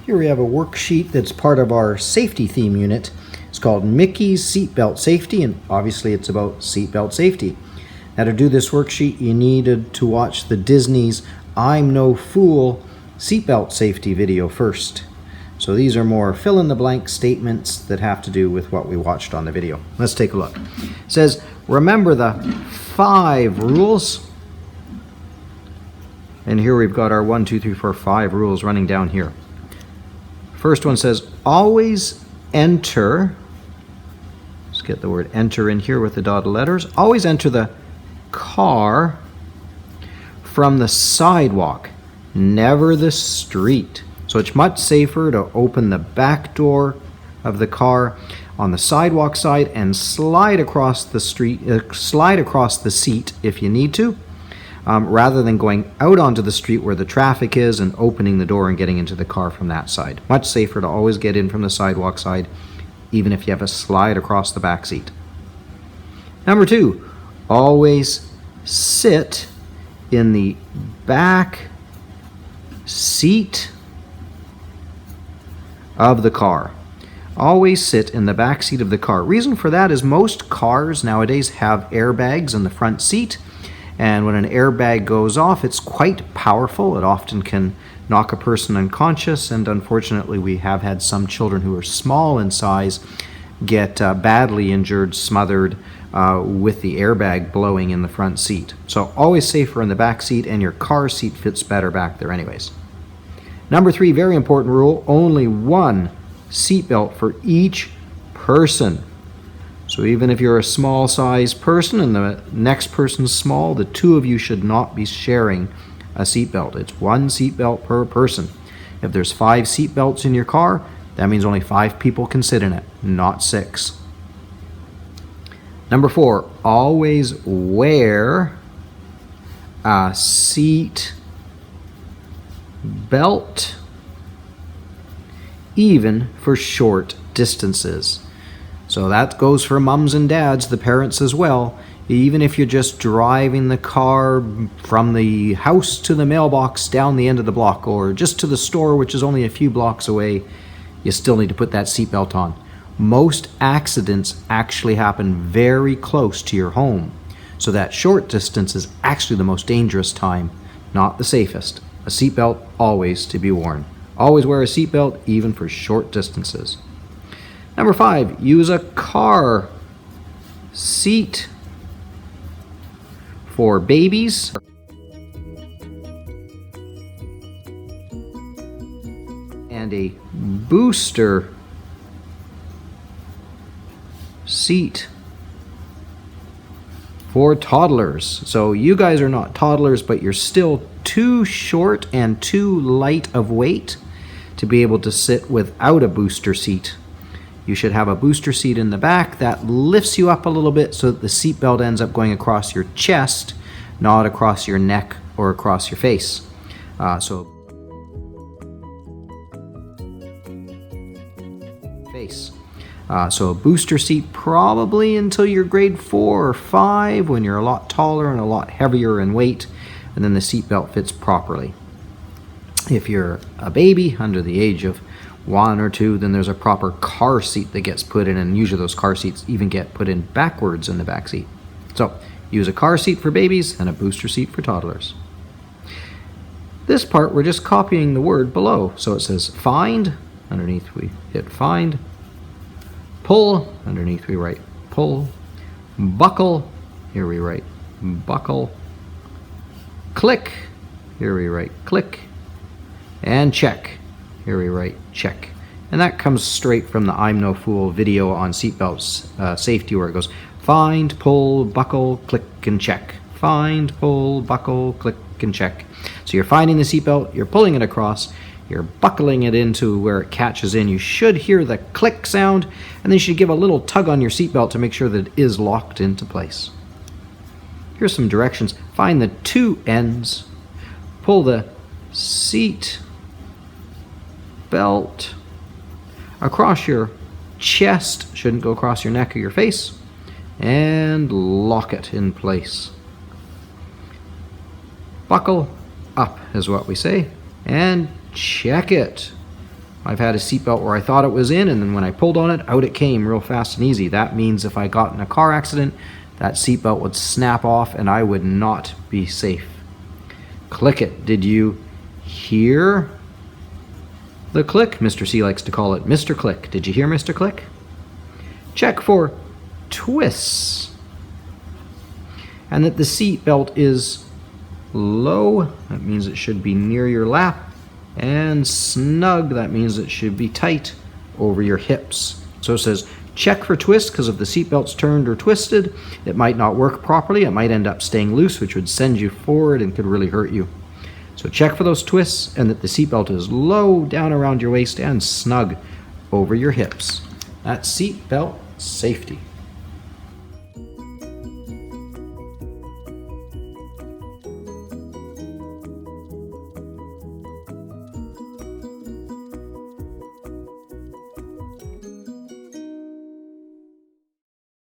Here we have a worksheet that's part of our safety theme unit. It's called Mickey's Seatbelt Safety, and obviously it's about seatbelt safety. Now to do this worksheet, you needed to watch the Disney's I'm No Fool seatbelt safety video first. So these are more fill-in-the-blank statements that have to do with what we watched on the video. Let's take a look. It says, remember the 5 rules. And here we've got our 1, 2, 3, 4, 5 rules running down here. First one says, always enter, let's get the word enter in here with the dotted letters, always enter the car from the sidewalk, never the street. So it's much safer to open the back door of the car on the sidewalk side and slide across the street, slide across the seat if you need to, rather than going out onto the street where the traffic is and opening the door and getting into the car from that side. Much safer to always get in from the sidewalk side, even if you have a slide across the back seat. Number 2, always sit in the back seat of the car. Always sit in the back seat of the car. Reason for that is most cars nowadays have airbags in the front seat. And when an airbag goes off, it's quite powerful. It often can knock a person unconscious, and unfortunately we have had some children who are small in size get badly injured, smothered with the airbag blowing in the front seat. So always safer in the back seat, and your car seat fits better back there anyways. Number 3, very important rule, only one seatbelt for each person. So even if you're a small size person and the next person's small, the two of you should not be sharing a seatbelt. It's one seatbelt per person. If there's 5 seatbelts in your car, that means only 5 people can sit in it, not 6. Number 4, always wear a seat belt, even for short distances. So that goes for mums and dads, the parents as well. Even if you're just driving the car from the house to the mailbox down the end of the block, or just to the store, which is only a few blocks away, you still need to put that seatbelt on. Most accidents actually happen very close to your home. So that short distance is actually the most dangerous time, not the safest. A seatbelt always to be worn. Always wear a seatbelt, even for short distances. Number 5, use a car seat for babies and a booster seat for toddlers. So you guys are not toddlers, but you're still too short and too light of weight to be able to sit without a booster seat. You should have a booster seat in the back that lifts you up a little bit so that the seatbelt ends up going across your chest, not across your neck or across your face. So a booster seat probably until you're grade 4 or 5, when you're a lot taller and a lot heavier in weight, and then the seatbelt fits properly. If you're a baby under the age of 1 or 2, then there's a proper car seat that gets put in, and usually those car seats even get put in backwards in the back seat. So use a car seat for babies and a booster seat for toddlers. This part we're just copying the word below. So it says find, underneath we hit find, pull, underneath we write pull, buckle, here we write buckle, click, here we write click, and check. Here we write check. And that comes straight from the I'm No Fool video on seatbelt safety, where it goes find, pull, buckle, click, and check. Find, pull, buckle, click, and check. So you're finding the seatbelt, you're pulling it across, you're buckling it into where it catches in. You should hear the click sound, and then you should give a little tug on your seatbelt to make sure that it is locked into place. Here's some directions. Find the 2 ends, pull the seat belt across your chest, shouldn't go across your neck or your face, and lock it in place. Buckle up is what we say, and check it. I've had a seatbelt where I thought it was in, and then when I pulled on it, out it came real fast and easy. That means if I got in a car accident, that seatbelt would snap off and I would not be safe. Click it. Did you hear the click? Mr. C likes to call it Mr. Click. Did you hear Mr. Click? Check for twists. And that the seatbelt is low. That means it should be near your lap. And snug. That means it should be tight over your hips. So it says check for twists, because if the seatbelt's turned or twisted, it might not work properly. It might end up staying loose, which would send you forward and could really hurt you. So check for those twists, and that the seatbelt is low down around your waist and snug over your hips. That's seatbelt safety.